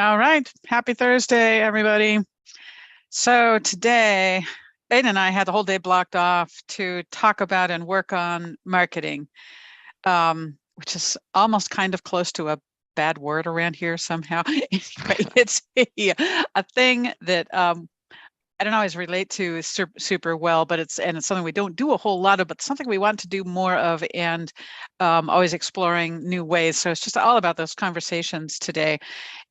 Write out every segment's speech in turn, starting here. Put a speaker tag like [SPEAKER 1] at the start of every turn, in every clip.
[SPEAKER 1] All right. Happy Thursday, everybody. So today, Aiden and I had the whole day blocked off to talk about and work on marketing, which is almost kind of close to a bad word around here somehow. Anyway, it's a thing that I don't always relate to super well, but it's something we don't do a whole lot of, but something we want to do more of, and always exploring new ways. So it's just all about those conversations today,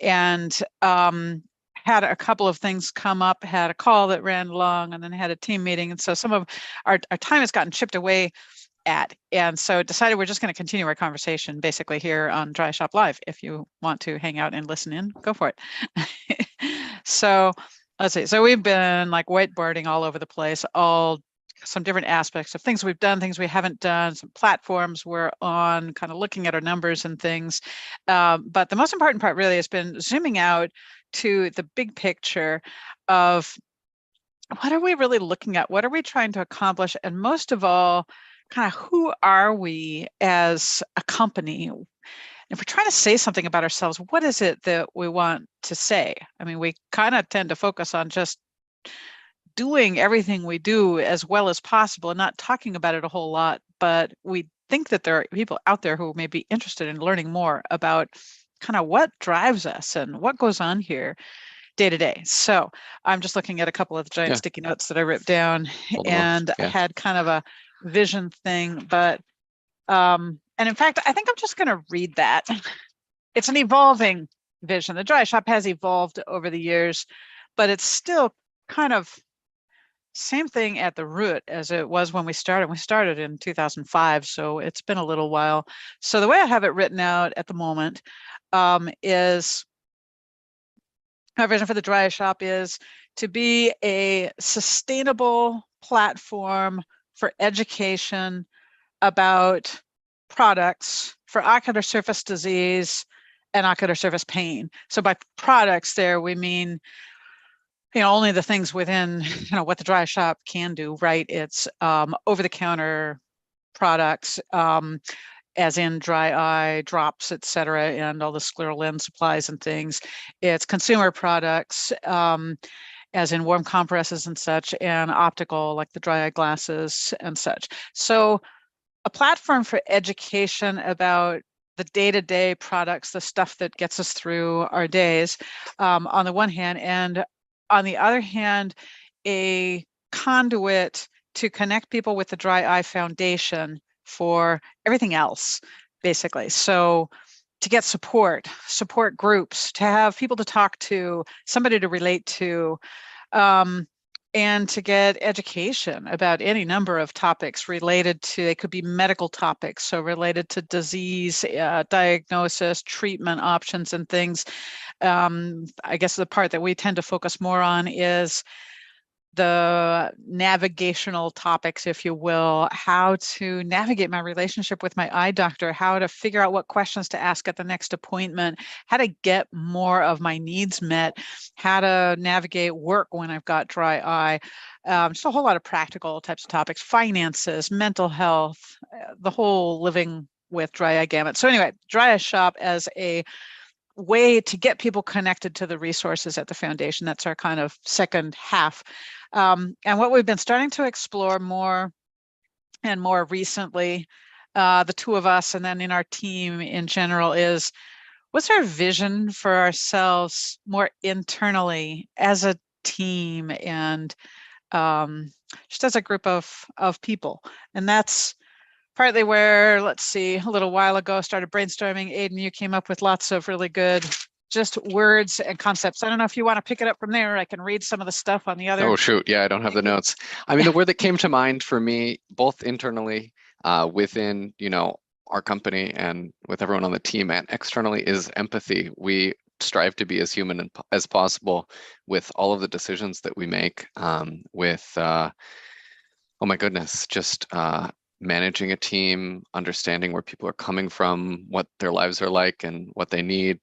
[SPEAKER 1] and had a couple of things come up. Had a call that ran long, and then had a team meeting, and so some of our time has gotten chipped away at, and so decided we're just going to continue our conversation basically here on Dry Shop Live. If you want to hang out and listen in, go for it. So let's see. So we've been like whiteboarding all over the place, all some different aspects of things we've done, things we haven't done, some platforms we're on, kind of looking at our numbers and things. But the most important part really has been zooming out to the big picture of what are we really looking at? What are we trying to accomplish? And most of all, kind of who are we as a company? If we're trying to say something about ourselves, what is it that we want to say? I mean, we kind of tend to focus on just doing everything we do as well as possible and not talking about it a whole lot, but we think that there are people out there who may be interested in learning more about kind of what drives us and what goes on here day to day. So I'm just looking at a couple of the giant sticky notes that I ripped down, and I had kind of a vision thing, but and in fact, I think I'm just going to read that. It's an evolving vision. The Dry Shop has evolved over the years, but it's still kind of same thing at the root as it was when we started. We started in 2005, so it's been a little while. So the way I have it written out at the moment is our vision for the Dry Shop is to be a sustainable platform for education about products for ocular surface disease and ocular surface pain. So by products there, we mean, only the things within, what the Dry Shop can do, right? It's over-the-counter products, as in dry eye drops, et cetera, and all the scleral lens supplies and things. It's consumer products, as in warm compresses and such, and optical, like the dry eye glasses and such. So a platform for education about the day-to-day products, the stuff that gets us through our days, on the one hand, and on the other hand, a conduit to connect people with the Dry Eye Foundation for everything else, basically. So to get support groups, to have people to talk to, somebody to relate to, and to get education about any number of topics related to, they could be medical topics, so related to disease, diagnosis, treatment options and things. I guess the part that we tend to focus more on is the navigational topics, if you will, how to navigate my relationship with my eye doctor, how to figure out what questions to ask at the next appointment, how to get more of my needs met, how to navigate work when I've got dry eye, just a whole lot of practical types of topics, finances, mental health, the whole living with dry eye gamut. So anyway, Dry Eye Shop as a way to get people connected to the resources at the foundation. That's our kind of second half. And what we've been starting to explore more and more recently, the two of us and then in our team in general, is what's our vision for ourselves more internally as a team and just as a group of people. And that's partly where, let's see, a little while ago, started brainstorming. Aiden, you came up with lots of really good just words and concepts. I don't know if you want to pick it up from there. I can read some of the stuff on the other.
[SPEAKER 2] Oh, shoot. Yeah, I don't have the notes. I mean, the word that came to mind for me, both internally within, our company and with everyone on the team, and externally, is empathy. We strive to be as human as possible with all of the decisions that we make, with, oh my goodness, just managing a team, understanding where people are coming from, what their lives are like and what they need.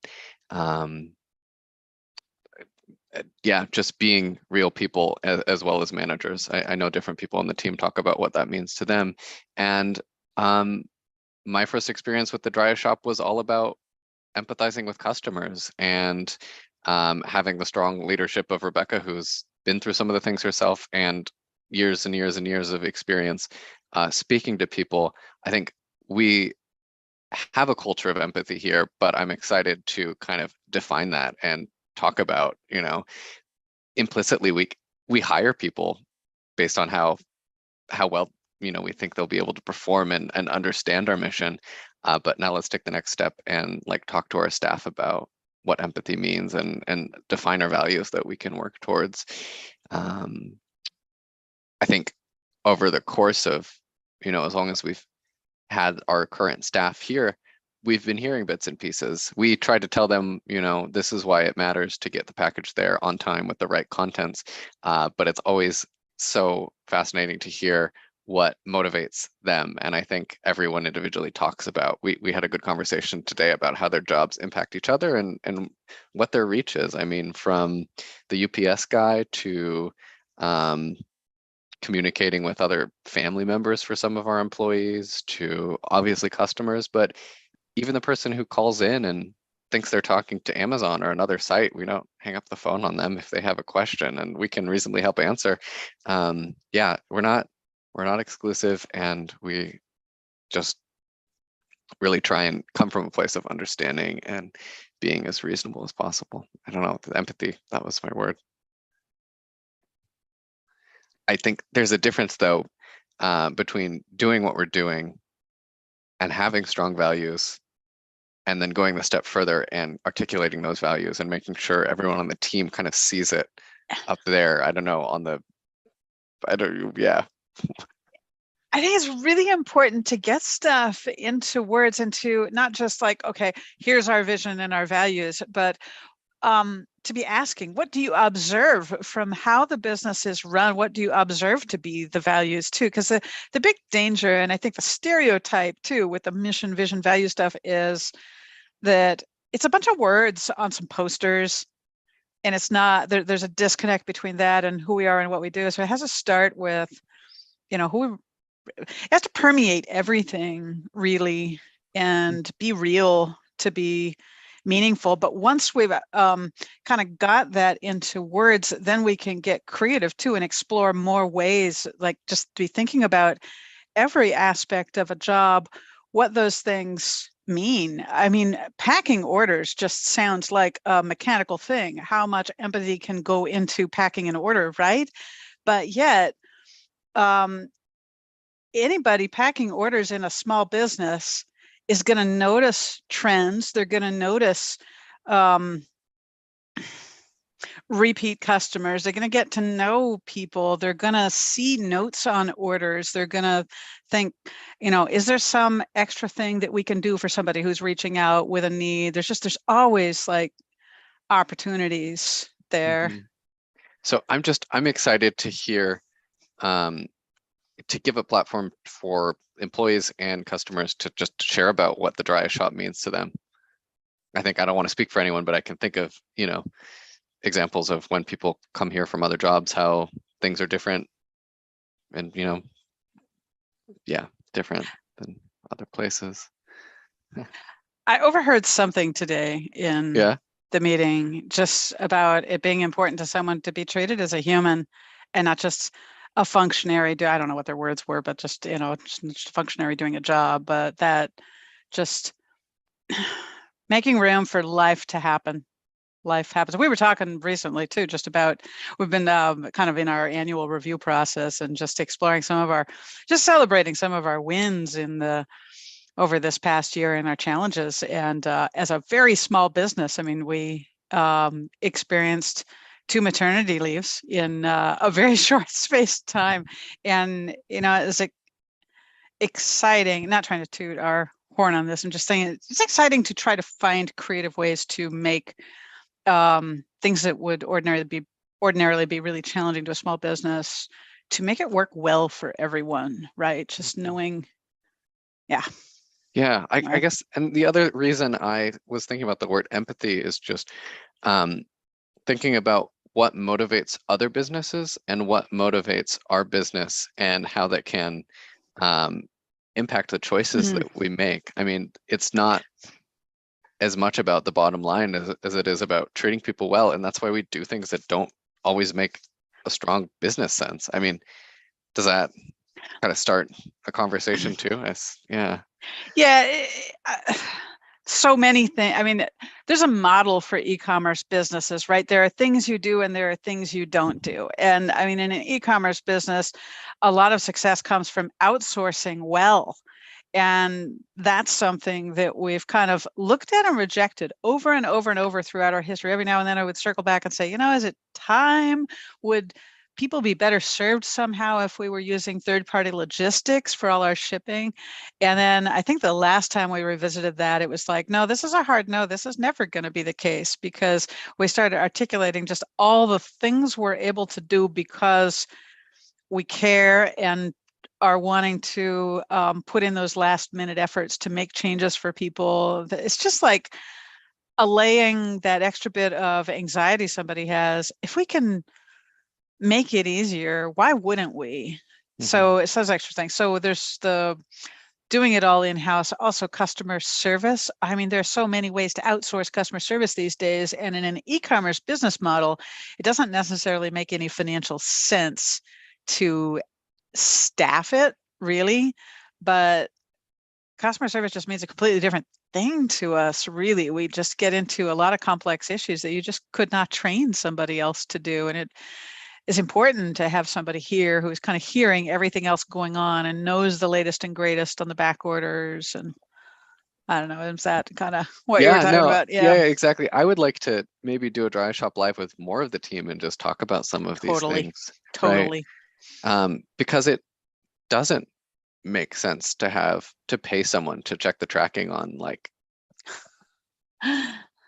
[SPEAKER 2] Yeah, just being real people as well as managers. I know different people on the team talk about what that means to them. And my first experience with the Dry Eye Shop was all about empathizing with customers and having the strong leadership of Rebecca, who's been through some of the things herself and years and years and years of experience speaking to people. I think we have a culture of empathy here, but I'm excited to kind of define that and talk about, implicitly we hire people based on how well we think they'll be able to perform and understand our mission. But now let's take the next step and like talk to our staff about what empathy means and define our values that we can work towards. I think over the course of, as long as we've had our current staff here, we've been hearing bits and pieces. We try to tell them, this is why it matters to get the package there on time with the right contents. But it's always so fascinating to hear what motivates them. And I think everyone individually talks about, we had a good conversation today about how their jobs impact each other and what their reach is. I mean, from the UPS guy to communicating with other family members for some of our employees to obviously customers, but even the person who calls in and thinks they're talking to Amazon or another site, we don't hang up the phone on them if they have a question, and we can reasonably help answer. Yeah, we're not exclusive, and we just really try and come from a place of understanding and being as reasonable as possible. I don't know, empathy, that was my word. I think there's a difference though between doing what we're doing and having strong values and then going the step further and articulating those values and making sure everyone on the team kind of sees it up there. I don't know, yeah.
[SPEAKER 1] I think it's really important to get stuff into words, into not just like, okay, here's our vision and our values, but to be asking, what do you observe from how the business is run? What do you observe to be the values too? Because the big danger, and I think the stereotype too with the mission, vision, value stuff, is that it's a bunch of words on some posters, and it's not, there's a disconnect between that and who we are and what we do. So it has to start with, it has to permeate everything really and be real to be meaningful. But once we've kind of got that into words, then we can get creative too and explore more ways, like just be thinking about every aspect of a job, what those things mean. I mean, packing orders just sounds like a mechanical thing. How much empathy can go into packing an order, right? But yet, anybody packing orders in a small business is going to notice trends. They're going to notice repeat customers. They're going to get to know people. They're going to see notes on orders. They're going to think, is there some extra thing that we can do for somebody who's reaching out with a need? There's always like opportunities there.
[SPEAKER 2] Mm-hmm. So I'm excited to hear, to give a platform for employees and customers to just share about what the Dryas Shop means to them. I think I don't want to speak for anyone, but I can think of, examples of when people come here from other jobs, how things are different and, different than other places.
[SPEAKER 1] I overheard something today in the meeting just about it being important to someone to be treated as a human and not just a functionary. I don't know what their words were, but just, just a functionary doing a job, but that just making room for life to happen. Life happens. We were talking recently too, just about, we've been kind of in our annual review process and just exploring just celebrating some of our wins over this past year and our challenges. And as a very small business, I mean, we experienced 2 maternity leaves in a very short space of time. And, it's exciting, not trying to toot our horn on this, I'm just saying it's exciting to try to find creative ways to make things that would ordinarily be really challenging to a small business, to make it work well for everyone, right? Just knowing,
[SPEAKER 2] Yeah, I guess, and the other reason I was thinking about the word empathy is just thinking about what motivates other businesses and what motivates our business and how that can impact the choices that we make. I mean, it's not as much about the bottom line as it is about treating people well. And that's why we do things that don't always make a strong business sense. I mean, does that kind of start a conversation too? Yeah.
[SPEAKER 1] Yeah, so many things. I mean, there's a model for e-commerce businesses, right? There are things you do and there are things you don't do. And I mean, in an e-commerce business, a lot of success comes from outsourcing well. And that's something that we've kind of looked at and rejected over and over and over throughout our history. Every now and then I would circle back and say, is it time? Would people be better served somehow if we were using third-party logistics for all our shipping? And then I think the last time we revisited that, it was like, no, this is a hard no. This is never going to be the case, because we started articulating just all the things we're able to do because we care and are wanting to put in those last minute efforts to make changes for people. It's just like allaying that extra bit of anxiety somebody has. If we can make it easier, why wouldn't we? So it says extra things. So there's the doing it all in-house, also customer service. I mean, there are so many ways to outsource customer service these days. And in an e-commerce business model, it doesn't necessarily make any financial sense to staff it, really. But customer service just means a completely different thing to us, really. We just get into a lot of complex issues that you just could not train somebody else to do. And it is important to have somebody here who is kind of hearing everything else going on and knows the latest and greatest on the back orders. And I don't know, is that kind of what you were talking about?
[SPEAKER 2] Yeah, exactly. I would like to maybe do a Dry Shop Live with more of the team and just talk about some of these things.
[SPEAKER 1] Totally.
[SPEAKER 2] Right? Because it doesn't make sense to pay someone to check the tracking on like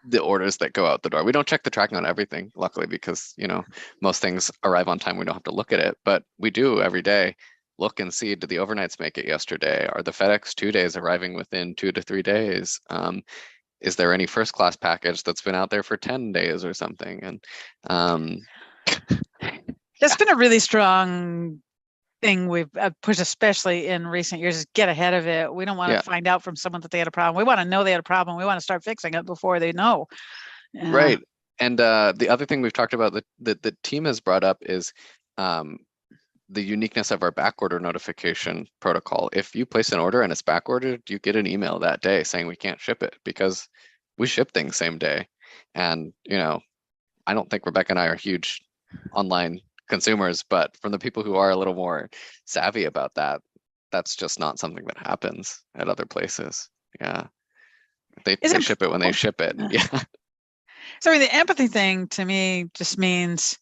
[SPEAKER 2] the orders that go out the door. We don't check the tracking on everything, luckily, because most things arrive on time. We don't have to look at it, but we do every day look and see, did the overnights make it yesterday? Are the FedEx 2 days arriving within 2 to 3 days? Is there any first class package that's been out there for 10 days or something? And
[SPEAKER 1] that's been a really strong thing we've pushed, especially in recent years, is get ahead of it. We don't want to find out from someone that they had a problem. We want to know they had a problem. We want to start fixing it before they know.
[SPEAKER 2] Right. And the other thing we've talked about that the team has brought up is the uniqueness of our back order notification protocol. If you place an order and it's back ordered, you get an email that day saying we can't ship it, because we ship things same day. And I don't think Rebecca and I are huge online consumers, but from the people who are a little more savvy about that, that's just not something that happens at other places. Yeah. They ship it when they ship it. Yeah.
[SPEAKER 1] So the empathy thing to me just means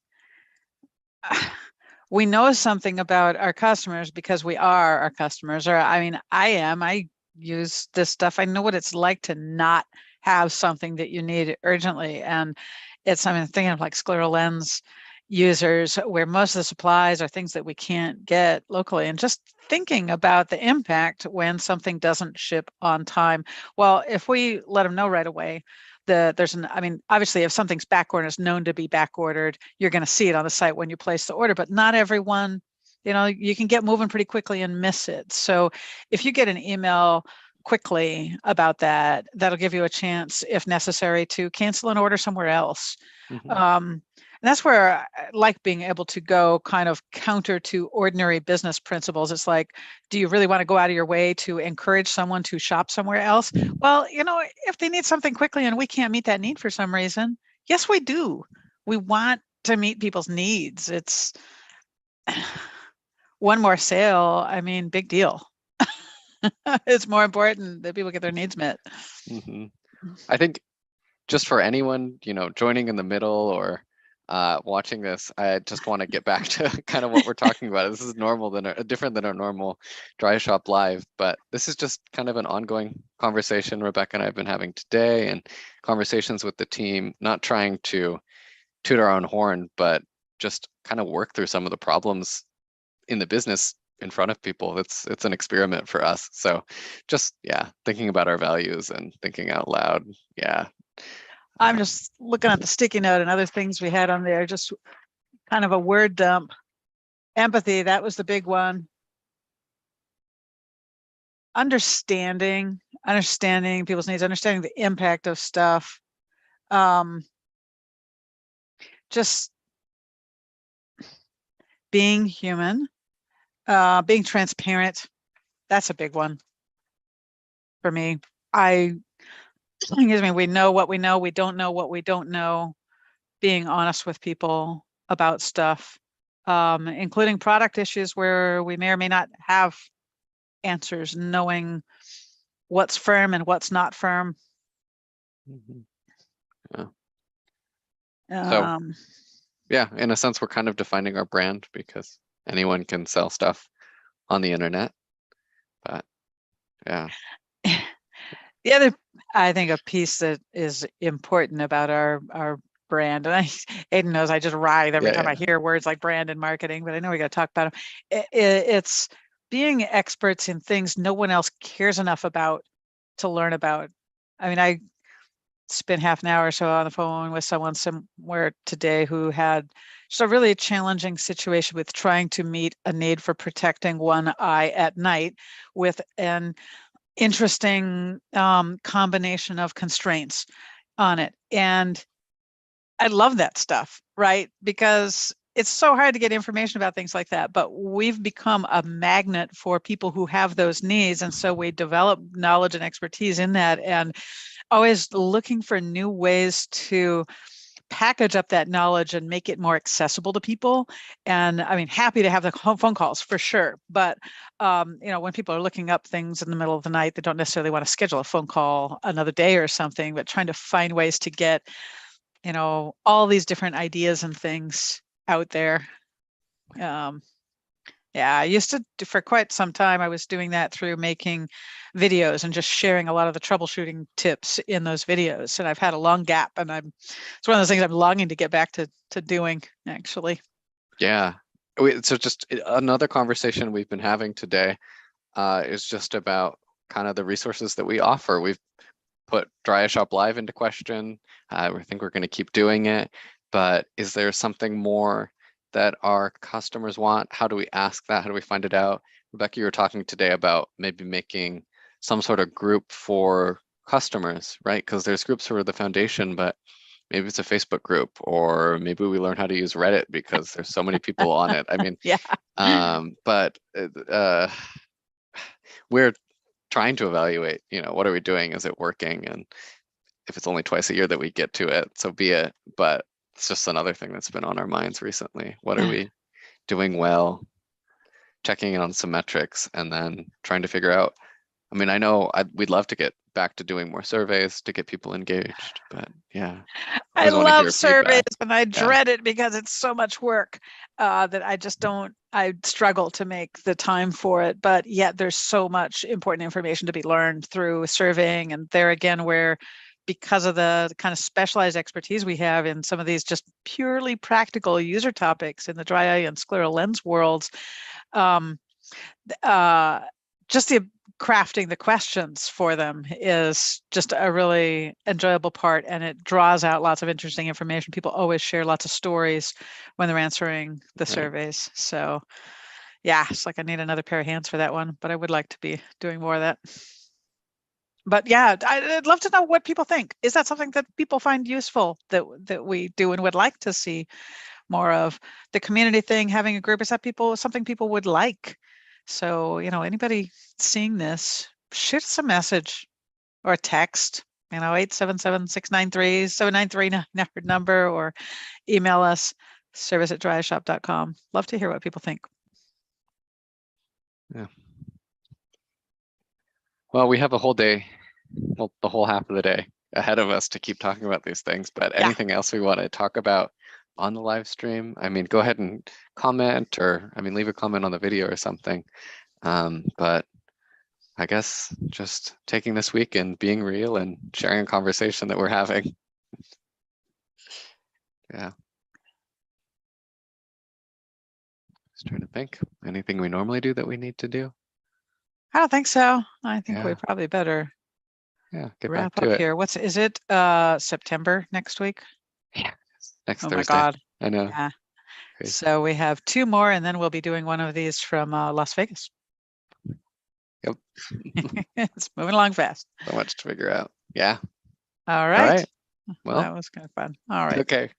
[SPEAKER 1] we know something about our customers because we are our customers. Or I mean, I use this stuff. I know what it's like to not have something that you need urgently. And I'm thinking of like scleral lens users, where most of the supplies are things that we can't get locally, and just thinking about the impact when something doesn't ship on time. Well, if we let them know right away, obviously if something's back ordered, is known to be back ordered, you're going to see it on the site when you place the order, but not everyone, you can get moving pretty quickly and miss it. So if you get an email quickly about that, that'll give you a chance, if necessary, to cancel an order somewhere else. And that's where I like being able to go kind of counter to ordinary business principles. It's like, do you really want to go out of your way to encourage someone to shop somewhere else? Well, if they need something quickly and we can't meet that need for some reason, yes, we do. We want to meet people's needs. It's one more sale. I mean, big deal. It's more important that people get their needs met.
[SPEAKER 2] I think just for anyone, joining in the middle or watching this, I just want to get back to kind of what we're talking about. This is different than our normal Dry Shop Live, but this is just kind of an ongoing conversation Rebecca and I have been having today, and conversations with the team, not trying to toot our own horn, but just kind of work through some of the problems in the business in front of people. It's an experiment for us. So just, thinking about our values and thinking out loud. Yeah.
[SPEAKER 1] I'm just looking at the sticky note and other things we had on there, just kind of a word dump. Empathy, that was the big one. understanding people's needs, understanding the impact of stuff. Just being human, being transparent. That's a big one for me. Excuse me, we know what we know, we don't know what we don't know. Being honest with people about stuff, including product issues where we may or may not have answers, knowing what's firm and what's not firm.
[SPEAKER 2] Mhm. So
[SPEAKER 1] Um,
[SPEAKER 2] yeah, in a sense, we're kind of defining our brand because anyone can sell stuff on the internet. But yeah,
[SPEAKER 1] the other, I think, a piece that is important about our brand, and Aiden knows I just writhe every time I hear words like brand and marketing, but I know we got to talk about them. It's being experts in things no one else cares enough about to learn about. I mean, I spent half an hour or so on the phone with someone somewhere today who had just a really challenging situation with trying to meet a need for protecting one eye at night with an interesting combination of constraints on it. And I love that stuff, right? Because it's so hard to get information about things like that, but we've become a magnet for people who have those needs. And so we develop knowledge and expertise in that, and always looking for new ways to package up that knowledge and make it more accessible to people. And I mean, happy to have the phone calls for sure. But, when people are looking up things in the middle of the night, they don't necessarily want to schedule a phone call another day or something, but trying to find ways to get, all these different ideas and things out there. Yeah, I used to, for quite some time, I was doing that through making videos and just sharing a lot of the troubleshooting tips in those videos. And I've had a long gap, and it's one of those things I'm longing to get back to doing, actually.
[SPEAKER 2] yeah. So just another conversation we've been having today is just about kind of the resources that we offer. We've put DryShop Live into question. I think we're going to keep doing it, but is there something more that our customers want? How do we ask that? How do we find it out? Rebecca, you were talking today about maybe making some sort of group for customers, right? Because there's groups for the foundation, but maybe it's a Facebook group, or maybe we learn how to use Reddit because there's so many people on it. I mean,
[SPEAKER 1] Yeah.
[SPEAKER 2] but we're trying to evaluate, what are we doing? Is it working? And if it's only twice a year that we get to it, so be it. But it's just another thing that's been on our minds recently. What are we doing well? Checking in on some metrics and then trying to figure out. I mean, I know we'd love to get back to doing more surveys to get people engaged, but yeah.
[SPEAKER 1] I
[SPEAKER 2] Always want to hear
[SPEAKER 1] love surveys,
[SPEAKER 2] feedback.
[SPEAKER 1] and I dread it because it's so much work that I just don't, I struggle to make the time for it. But yet there's so much important information to be learned through surveying. And there again, where because of the kind of specialized expertise we have in some of these just purely practical user topics in the dry eye and scleral lens worlds, just the crafting the questions for them is just a really enjoyable part, and it draws out lots of interesting information. People always share lots of stories when they're answering the
[SPEAKER 2] Right.
[SPEAKER 1] surveys. So yeah, it's like I need another pair of hands for that one, but I would like to be doing more of that. But yeah, I'd love to know what people think. Is that something that people find useful that we do and would like to see more of? The community thing, having a group, is that something people would like? So, anybody seeing this, shoot us a message or a text, 877-693-7939 number, or email us service@dryshop.com. Love to hear what people think.
[SPEAKER 2] Yeah. Well, we have a whole day, well, the whole half of the day ahead of us to keep talking about these things, but
[SPEAKER 1] Yeah.
[SPEAKER 2] anything else we want to talk about on the live stream, I mean, go ahead and comment, or leave a comment on the video or something. But I guess just taking this week and being real and sharing a conversation that we're having. Yeah. Just trying to think, anything we normally do that we need to do?
[SPEAKER 1] I don't think so. I think we
[SPEAKER 2] Yeah.
[SPEAKER 1] probably better
[SPEAKER 2] Yeah, get
[SPEAKER 1] wrap
[SPEAKER 2] back to
[SPEAKER 1] up
[SPEAKER 2] it.
[SPEAKER 1] here. Is it September next week?
[SPEAKER 2] Yeah, next
[SPEAKER 1] Oh
[SPEAKER 2] Thursday.
[SPEAKER 1] my God.
[SPEAKER 2] I know.
[SPEAKER 1] Yeah.
[SPEAKER 2] Crazy.
[SPEAKER 1] So we have 2 more, and then we'll be doing one of these from Las Vegas.
[SPEAKER 2] Yep.
[SPEAKER 1] It's moving along fast.
[SPEAKER 2] So much to figure out. Yeah.
[SPEAKER 1] All
[SPEAKER 2] All
[SPEAKER 1] right.
[SPEAKER 2] right. Well,
[SPEAKER 1] That was kind of fun. All right.
[SPEAKER 2] okay.